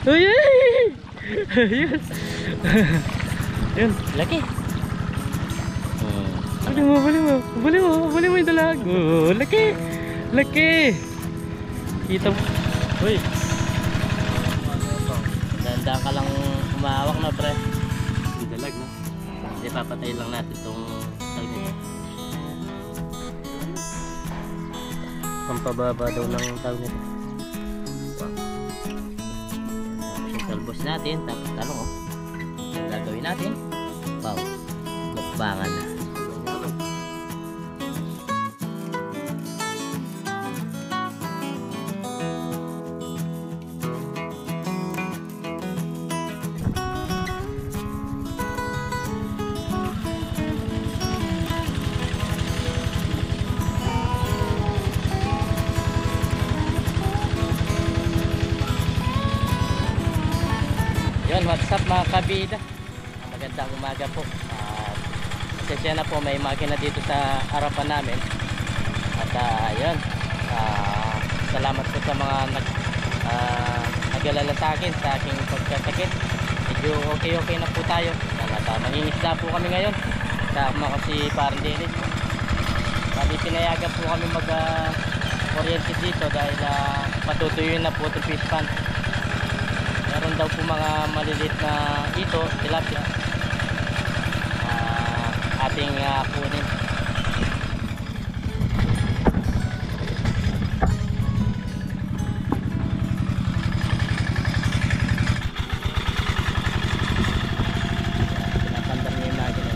Uy, ay! Yun. Yun, laki. Buli mo yung dalag. Oh, laki. Laki. Kita mo. Uy. Dandaan ka lang umahawak na, pre. Yung dalag, no? Hindi, papatay lang natin itong tawag. Pampababa daw ng tawag nito. Talbos natin, tapos talong, oh. Ang gagawin natin, wow, mukbangan na. Yun, what's up mga kabida, magandang umaga po. Pasensya na po, may makina dito sa harapan namin. At yun, salamat po sa mga nag-alala sa akin sa aking pagkasakit. Medyo okay na po tayo. At mangingisda po kami ngayon. Kasama ko si Parang Dennis. Pinayagan po kami mag-oriente dito dahil patutuyuin na po itong fish pond. Meron daw po mga maliliit na ito, tilapia, ating kunin. Pinapandam niya yung magina.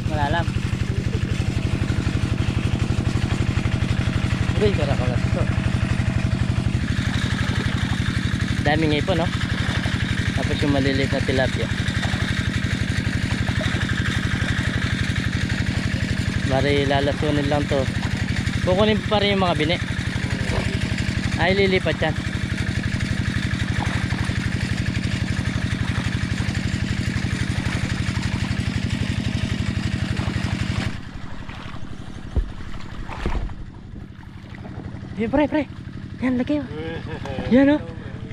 Malalam. Uy, karakalas to. Daming ipon, no? Tapos yung maliliit na tilapia. Bari lalasunin lang to. Kukunin pa rin yung mga bini. Ay, lilipat yan. Pre. Yan, laki, oh. Yan, oh.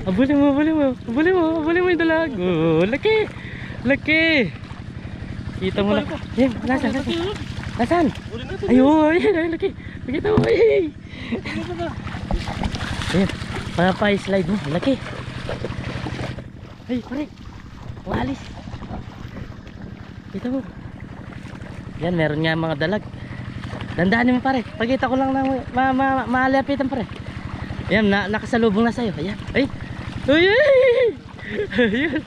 Abuli mo yung dalag. Oh, laki. Laki. Kita mo na. Yan, nasan? Ayun, laki. Nakita mo, ay. Yan, pa-slide mo. Laki. Ay, pare. Walis. Kita mo. Yan, meron nga mga dalag. Dandaan mo, pare. Pagkita ko lang na maalapitan, pare. Ayan, nakasalubong na sa'yo. Ayan. Ay. Uy. Ayun.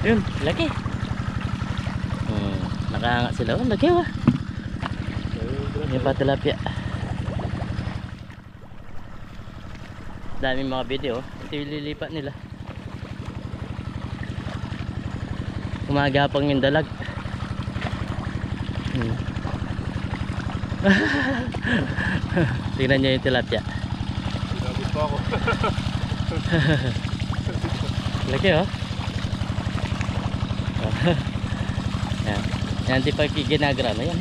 Ayun, laki. Nakahanga sila. Oh, laki, wa. Yung pa tilapia. Daming mga video. Ito yung lilipat nila. Umagapang yung dalag. Tingnan nyo yung tilapia. Sinabit pa ako. Laki, oh. Yan di pa ginagra na yan.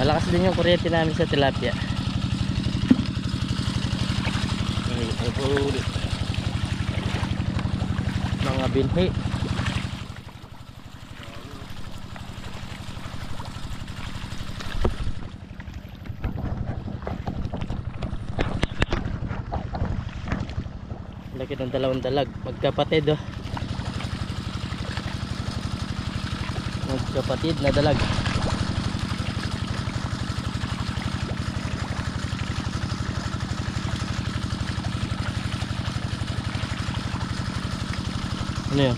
Malakas din yung kuryente namin sa tilapia. Mga binhi. Laki ng dalawang dalag, magkapatid, oh. Magkapatid na dalag. Ano yun?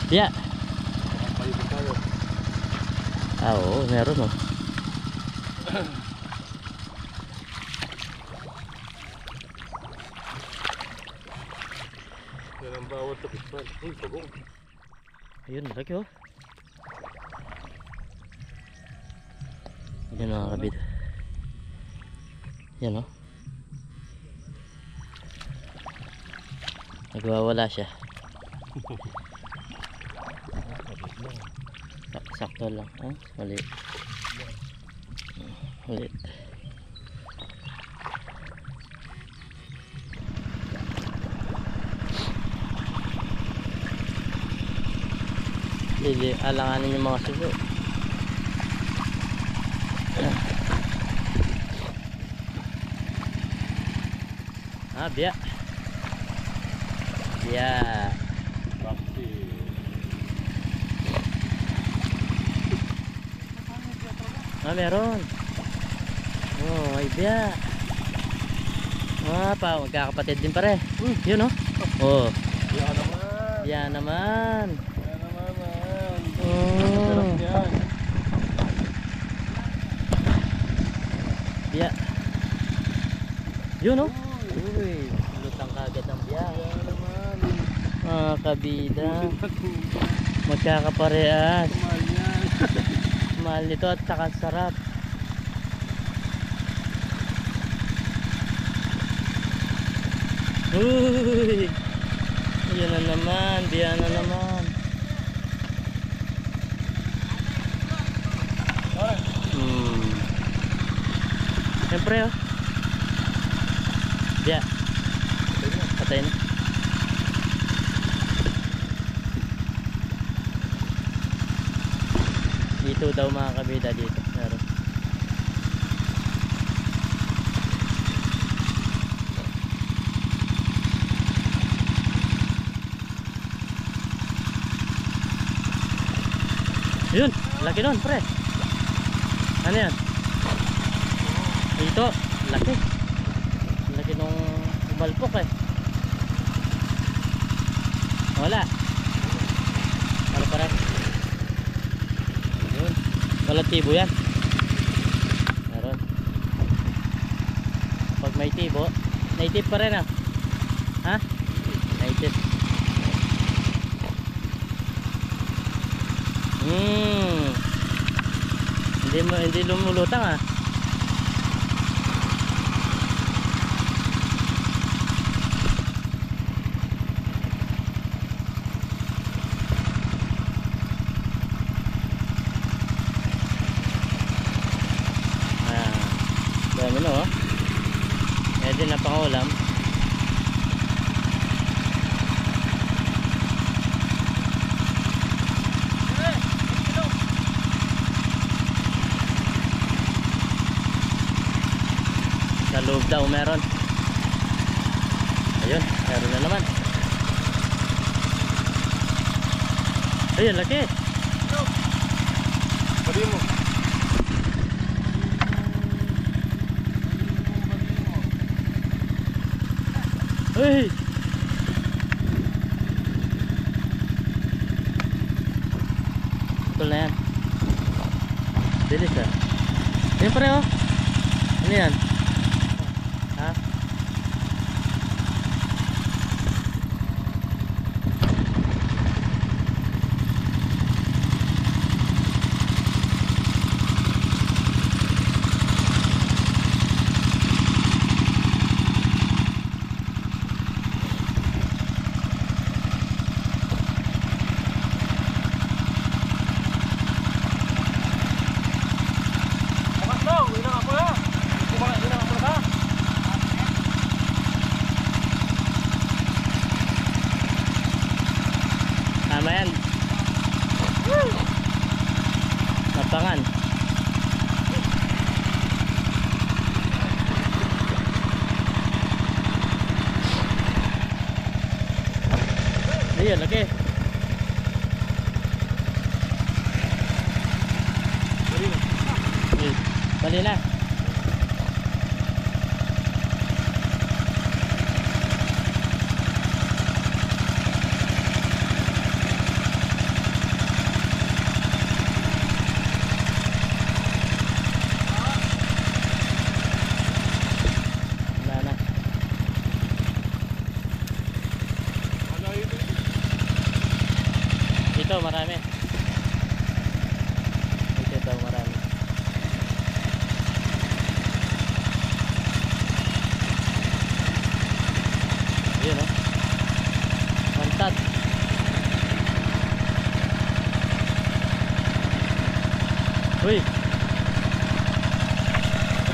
Biya. Oo, meron, oh. Yan ang bawat sa pispan. Uy, pagong. Ayun, laki, oh. Yan mga kabid. Yan o. Nagwawala siya. Sakto lang. Maliit. Maliit. Alanganin yung mga suso. Biya. Biya. Bakti. Meron. Ay biya. Magkakapatid din pare. Yun oh. Yan naman. Yan naman. Yan naman man. Oh. Yan. Biya. Yun oh. Uy, lutang kagad ang biya. Yan naman. Mga kabida. Magkakaparehas. Mahal yan. Mahal nito at saka sarap. Uy! Yan na naman, biya na naman. Siyempre oh. Biya. Patay na. Dito daw mga kabida dito. Meron. Yun, laki nun pre. Ano yan? Dito, laki. Laki nung balpok eh. Wala. Ano pa rin? Yun. Walang tibo yan. Meron. Pag may tibo, native pa rin ah. Ha? Native. Hindi lumulutang ah. Dami no oh. Pwede na pangulam. Sa loob daw meron. Ayun, meron na naman. Ayun, laki. Pari mo. Uy! Betul na yan. Bilis ah. Yan pare oh. Ano yan? Ha? Tama yan. Napangan. Ayun, laki. Bali na. Ito marami. Ito daw marami.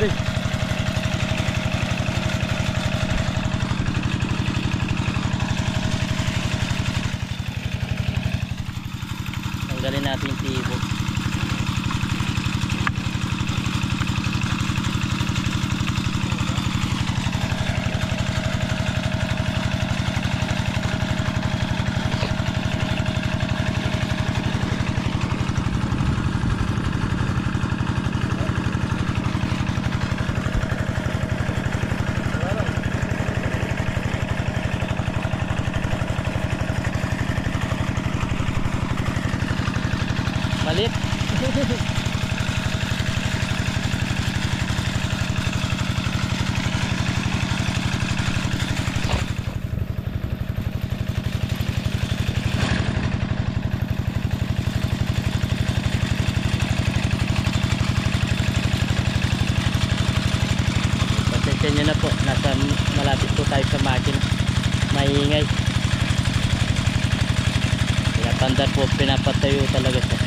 Grabe. Tanggalin natin yung tibo. Malit. Pasensya nyo na po, malapit po tayo sa makina, maingay. Pinapandar po, pinapatayo talaga siya.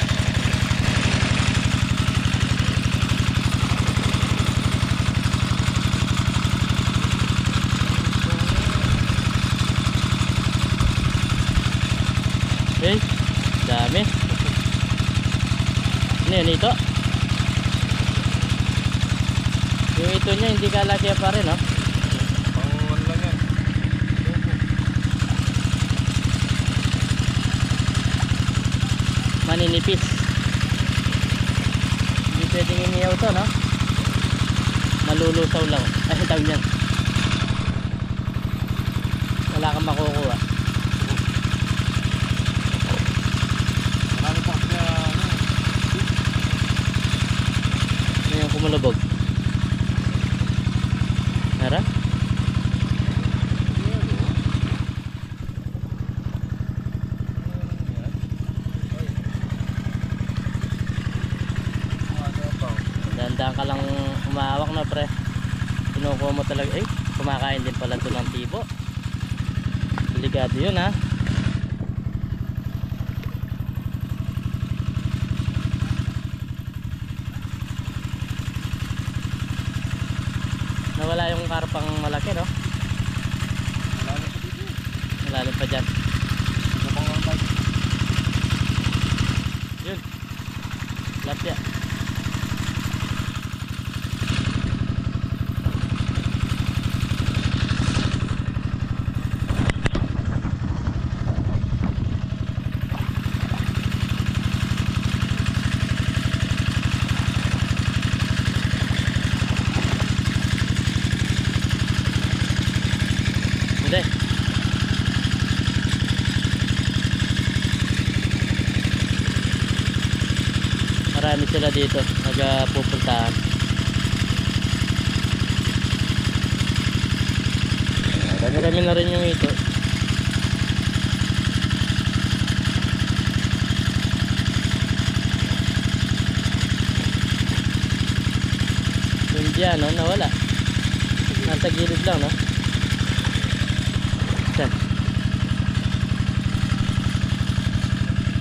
Okay, dami. Ano yun, ito? Yung ito niya hindi kalaki pa rin, no? Pang lang yan. Maninipis. Hindi pwedeng iniyaw to, no? Malulusaw lang. Ay, tawag niyan. Wala kang makukuha. Marami pa kasi Ano yung kumulubog? Nara? Dandaan ka lang umahawak na, pre. Kinukuha mo talaga. Eh, kumakain din pala ito ng tibo. Delikado yun, ha? Nawala yung karpang malaki, no? Malalim pa dyan. Yun. Lapya. Hindi. Marami sila dito nagpupuntahan. Dami na rin yung ito. Yung dyan, no? Nawala. Nasa gilid lang, no? Saan?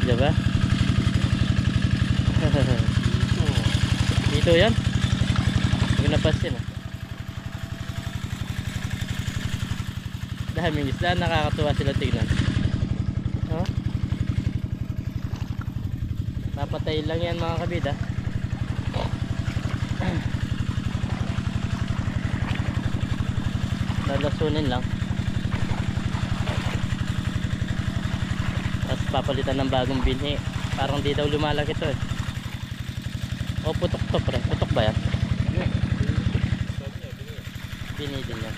Diba? Dito yan? Huwag napasin, ah. Daming isda, nakakatuwa sila tignan. Oh? Papatay lang yan, mga kabida. Lalasunin lang. Tapos papalitan ng bagong binhi. Parang di daw lumalaki to, eh. O, putok to, pre. Putok ba yan? Binhi din yan.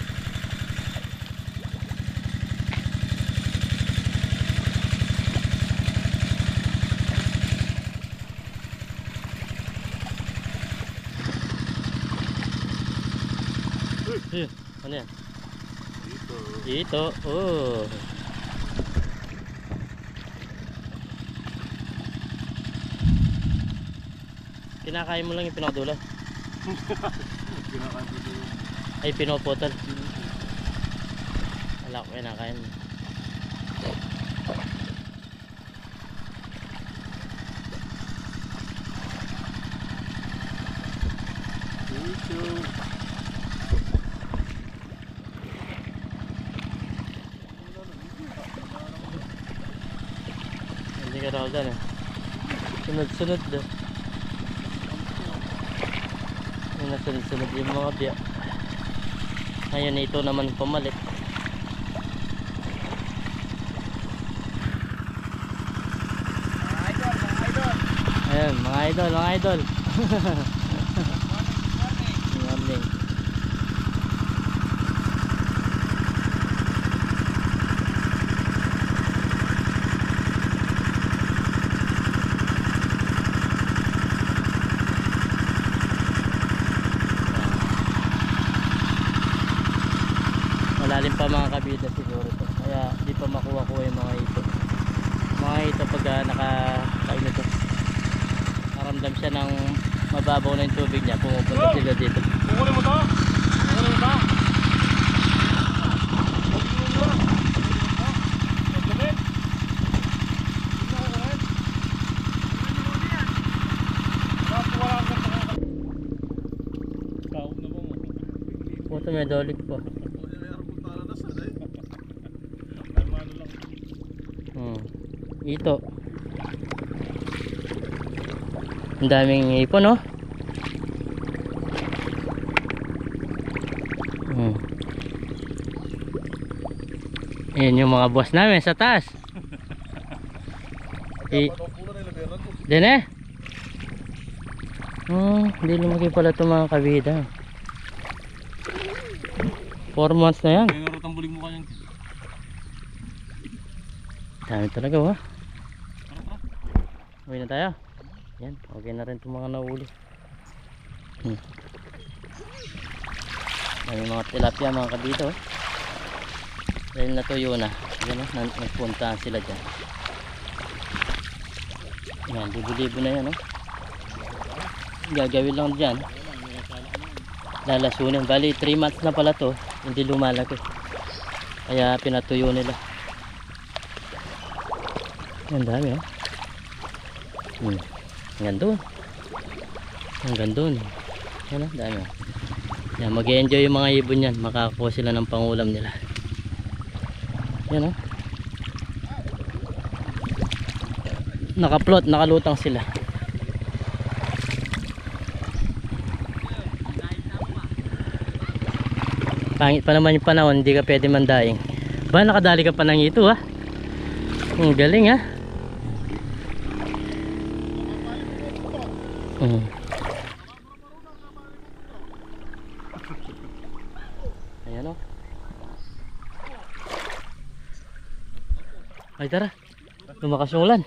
Ano yan? Ito. Oh. Kinakain mo lang yung pinakadula. Kinakain ko dito. Ay, pinopotol. Wala ko kinakain. Hindi ka raw dyan eh. Sunod-sunod doon. Yung nasunod-sunod yung mga biya. Ngayon ito naman pumalit. Ayan, mga idol, mga idol. Morning. Malalim pa mga kabida siguro to. Kaya di pa makuha-kuha yung mga ito. Mga ito pag nakakain ito. Naramdam siya ng mababaw na yung tubig niya, pumupunta sila dito. Kukunin mo to? Kukunin mo ba? Puto may dolik po. Ito. Ang daming ipon, no? Ayan yung mga boss namin sa taas. Din eh. Hindi lumaki pala itong mga kabida. 4 months na yan. May rutang bulig mo kanyan. Dami talaga, wa. Uwi na tayo. Yan, okay na rin itong mga nahuli. May mga tilapia mga kabito. Dahil natuyo na. Yan, nagpuntahan sila dyan. Yan, libo-libo na yan, no? Gagawin lang dyan. Lalasunin. Bali 3 months na pala to. Hindi lumalaki. Kaya pinatuyo nila. Ang dami, oh. Hanggang doon. Hanggang doon. Yan, oh, dami, oh. Yan, mag-enjoy yung mga ibon yan. Makakuha sila ng pangulam nila. Yan, oh. Nakaplot, nakalutang sila. Pangit pa naman yung panahon, hindi ka pwede mandaing. Ba, nakadali ka pa ng ito, ha? Ang galing, ha? Ayan, o. Ay, tara. Lumakas yung ulan.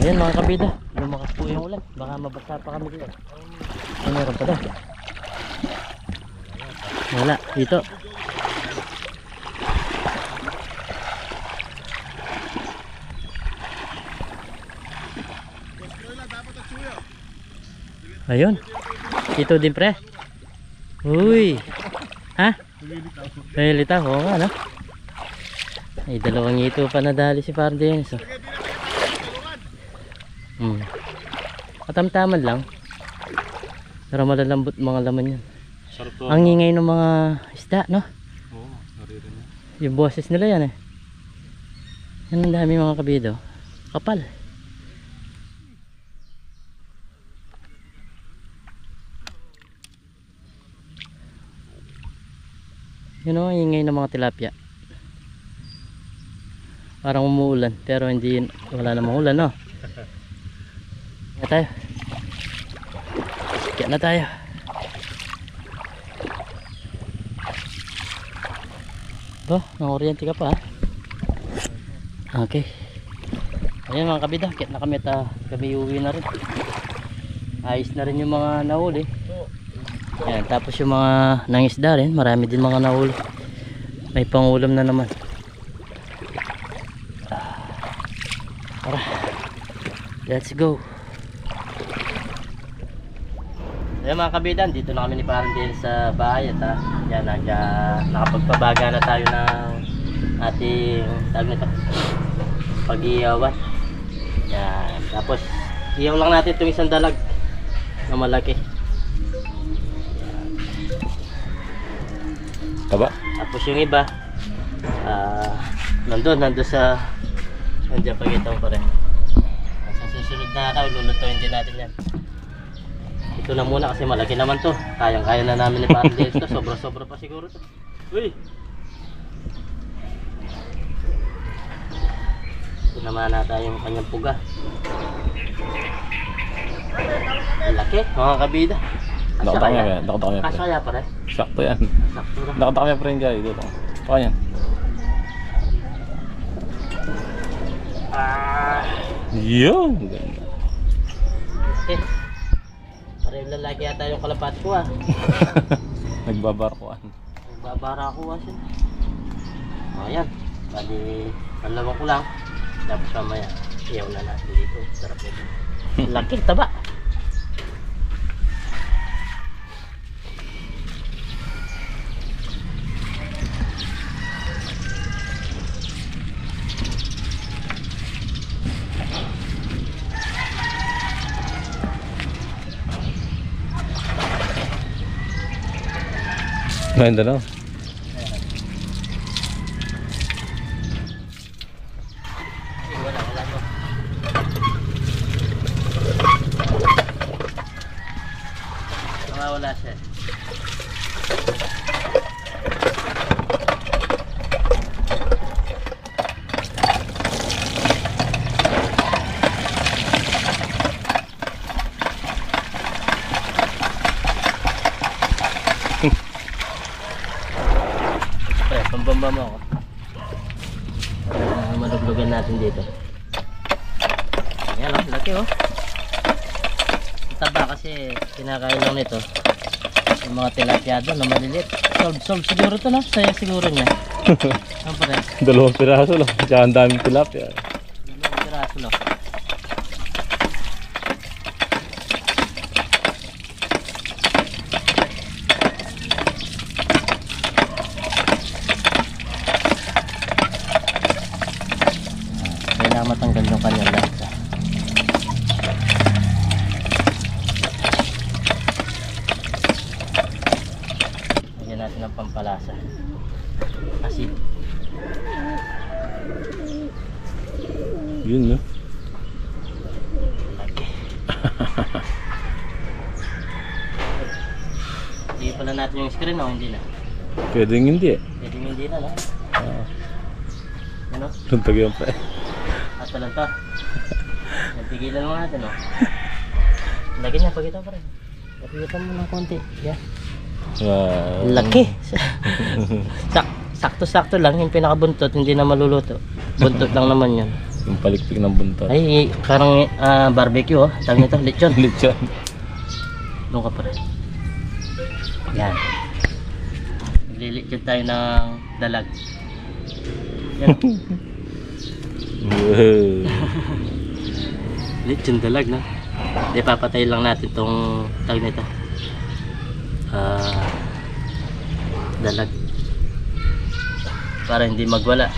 Ayan, mga kabida. Lumakas po yung ulan. Baka mabasa pa kami dito. Ay, meron pa daw. Wala, dito. Ayun. Ito din, pre. Uy. Ha? Lilitaw. Oo nga, no? Ay, dalawang ito pa nadali si Pardenes. Katamtaman lang. Pero malalambot mga laman yan. Ang ingay ng mga isda, no? Oo, naririnig. Yung boses nila yan, eh. Yan ang dami mga kabido. Kapal. Yun o, ingay ng mga tilapia. Parang umuulan, pero hindi, wala namang ulan, no? Kaya tayo. Kaya na tayo. Oh, nang-oriente ka pa, ha? Okay. Ayan mga kabida, kaya na kami at kami uwi na rin. Ayos na rin yung mga nahuli. Ayan, tapos yung mga nangisda rin, marami din mga nahuli. May pangulam na naman. Tara, let's go. Ayan mga kabidan, dito na kami ni Parandel sa bahay at yan, nakapagpabaga na tayo ng ating pag-iyawan. Yan, tapos iyaw lang natin itong isang dalag na malaki. Taba? Tapos yung iba, nandun sa, nandiyan pagkita mo pa rin. Sa susunod na araw, lulutuin din natin yan. Ito na muna kasi malaki naman to. Kayang-kaya na namin ni Parang Dennis to. Sobra-sobra pa siguro to. Uy! Ito naman nata yung kanyang puga. Ang laki, mga kabida. Nakataka yan. Nakataka yan. Kasya kaya pa rin? Sakto yan. Sakto na. Nakataka yan pa rin guys. Dito. Saka yan. Yun! Ganda. Okay. Parang lalaki yata yung kalapat ko Nagbabarkuan. Nagbabara ako kasi. Ayan. Bali, palawa ko lang. Tapos mamaya, iyaw na natin dito. Sarap nito. Laki, taba. Ganda na. Wala to. Wala siya. Pambamba mo ako. Maluglugan natin dito. Ayan, laki oh. Taba kasi kinakain lang nito. Yung mga tilapia doon na malilit. Solve siguro to na. Saya siguro niya. Ano pa rin? 2 piraso lang. Tsaka ang daming tilapia. 2 piraso lang. Kailangan matanggal yung kanyang lansa. Lagyan natin ng pampalasa. Asin. Yun no? Laki. Hindi pala natin yung screen o hindi na? Pwedeng hindi eh. Pwede hindi na, no? Ano? Luntag yan pa eh. At lang to. Nagpigilan mo natin, no? Lagyan niya, pagkita pa rin. Napigitan mo ng konti. Yan. Wow. Laki. Sakto-sakto lang yung pinakabuntot, hindi na maluluto. Buntot lang naman yun. Yung palikpik ng buntot. Ay, parang barbecue, oh. Tawag nito, lechon. Lechon. Doon ka pa rin. Yan. Naglilechon tayo ng dalag. Yan. Wow. Lechon dalag, no? Di papatay lang natin tong tawag nito. Dalag. Para hindi magwala.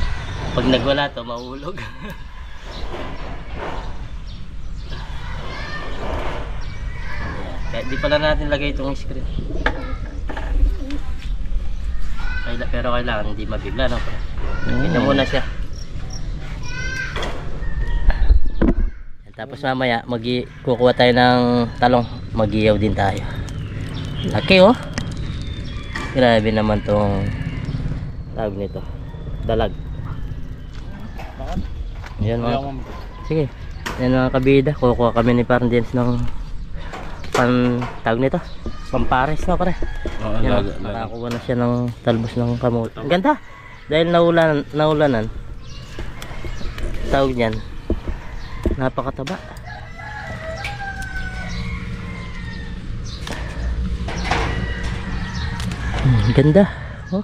Pag nagwala to, mauulog. Kahit di pala natin lagay itong screen. Pero kailangan hindi mabigla, no? Kita muna siya. Tapos mamaya kukuha tayo ng talong, mag-iyaw din tayo. Laki oh. Grabe naman tong tawag nito, dalag. Yan mga, sige, yan mga kabida, kukuha kami ni Parang Dennis ng tawag nito, pampares na pare. Yan, nakakuha na siya ng talbos ng kamote. Ang ganda dahil naulanan tawag niyan, napakataba. Ganda oh.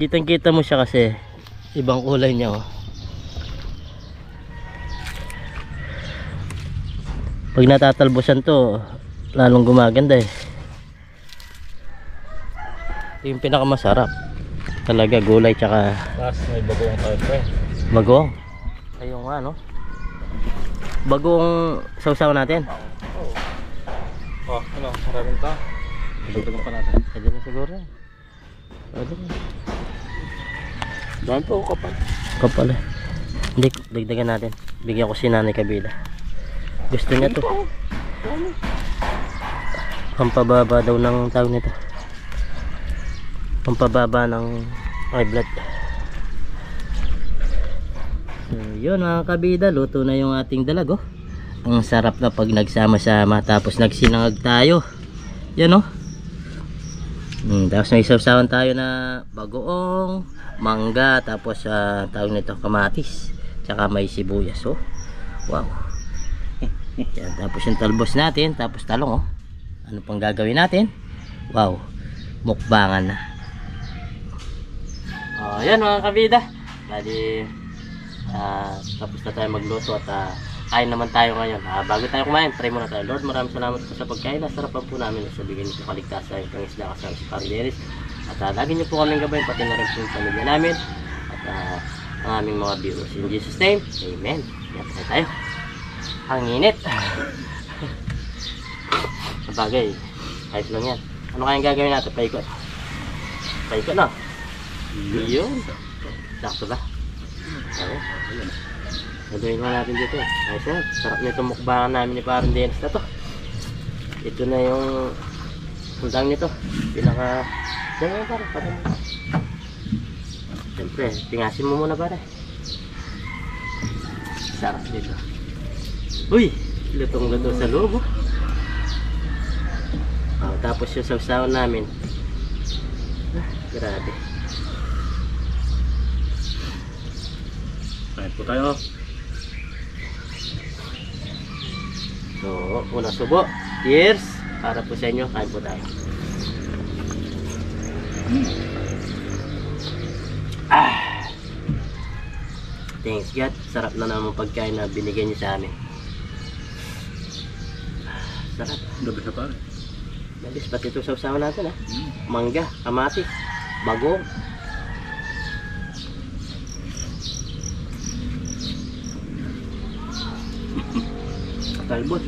Kitang kita mo siya kasi ibang kulay niya oh. Pag natatalbosan to lalong gumaganda eh. Ito yung pinakamasarap talaga, gulay tsaka Tapos may bagoong tayo pre. bagoong. Ayun nga no, bagoong sausaw natin. Oh, ano? Maraming ka? Dagdagan pa natin. Pwede na siguro. Pwede na. Dami pa ako kapal. Kapal eh. Hindi, dagdagan natin. Bigyan ko si Nanay Kabila. Gusto niya to. Pampababa daw ng tawag nito. Pampababa ng high blood. So yun mga kabida, luto na yung ating dalag oh. Ang sarap na pag nagsama-sama tapos nagsinangag tayo. Yan oh. Tapos may sausawan tayo na bagoong, mangga, tapos tawag nito kamatis, tsaka may sibuyas oh. Wow. Yan, tapos yung talbos natin, tapos talong oh. Ano pang gagawin natin? Wow, mukbangan na. Oh, yan mga kabida. Bali tapos na tayo magluto at kain naman tayo ngayon. Bago tayo kumain, pray muna tayo. Lord, maraming salamat po sa pagkain. Nasarapan po namin na sa bigyan niyo po kaligtasan yung pangisda kasama si Parderis. At lagi niyo po kaming gabayin, pati na rin po yung pamilya namin. At ang aming mga viewers. In Jesus' name, amen. Yan tayo. Ang init. Sabagay, kahit lang yan. Ano kayang gagawin natin? Paikot. Paikot na. Yun. Sakto ba? Okay. Gagawin mo natin dito. Ayos yan. Sarap nito mukbangan namin ni Parang Dennis na to. Ito na yung sundang nito. Pinaka... Diyan mo parang. Siyempre, tingasin mo muna pare. Sarap dito. Uy! Lutong-luto sa loob. Tapos yung sausawan namin. Grabe. Kain po tayo. So, unang subo. Cheers! Para po sa inyo, kain po tayo. Thanks God. Sarap na naman pagkain na binigyan niyo sa amin. Sarap. Gabi sa pare. Malis, pati ito sausawan natin ha. Mangga, kamatis, bagong. Talbot.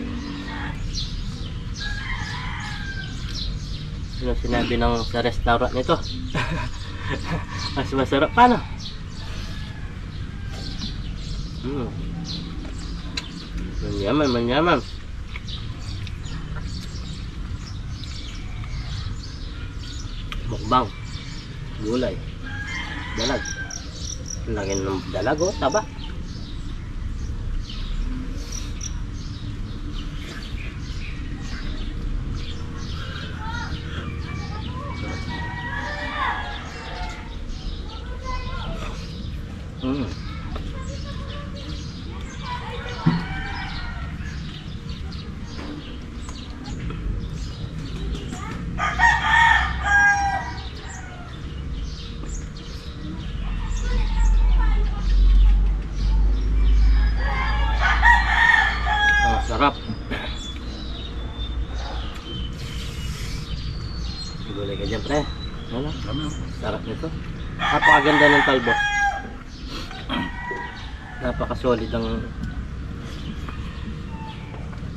Ano sinabi ng sa restaurant nito? Mas masarap paano? Manyaman, manyaman. Mukbang. Gulay. Dalag. Lagi ng dalag oh, taba. Sarap. Gulay ka dyan, pre. Ano? Sarap nito. Napakaganda ng talbos. Napaka-solid ang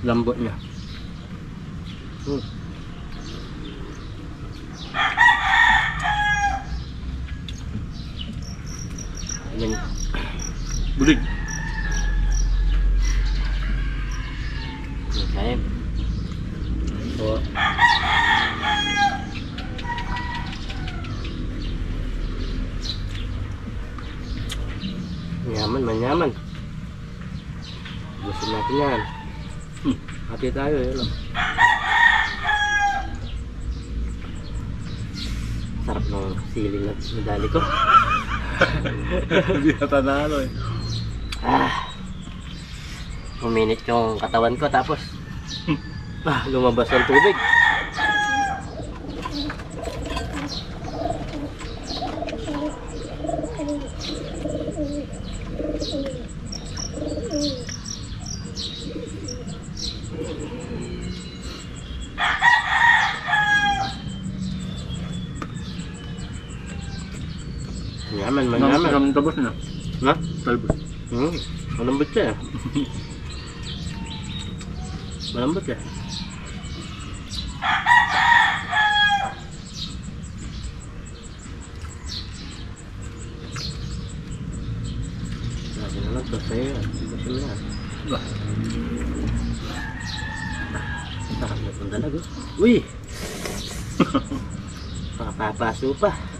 lambot niya. Bulig. Okay. So, manyaman, manyaman. Gusto natin yan. Hati tayo yun. Sarap ng siling na medali ko. Hindi na tanalo eh. Uminit yung katawan ko tapos lumabas ang tubig. Manyaman, manyaman. Talbos na. Ha? Talbos. Malambot siya. Malambot siya. Kasi naman to sa'yo. Kasi mo na. Ba? Sarap na itong dalag oh. Uy! Papapaso pa.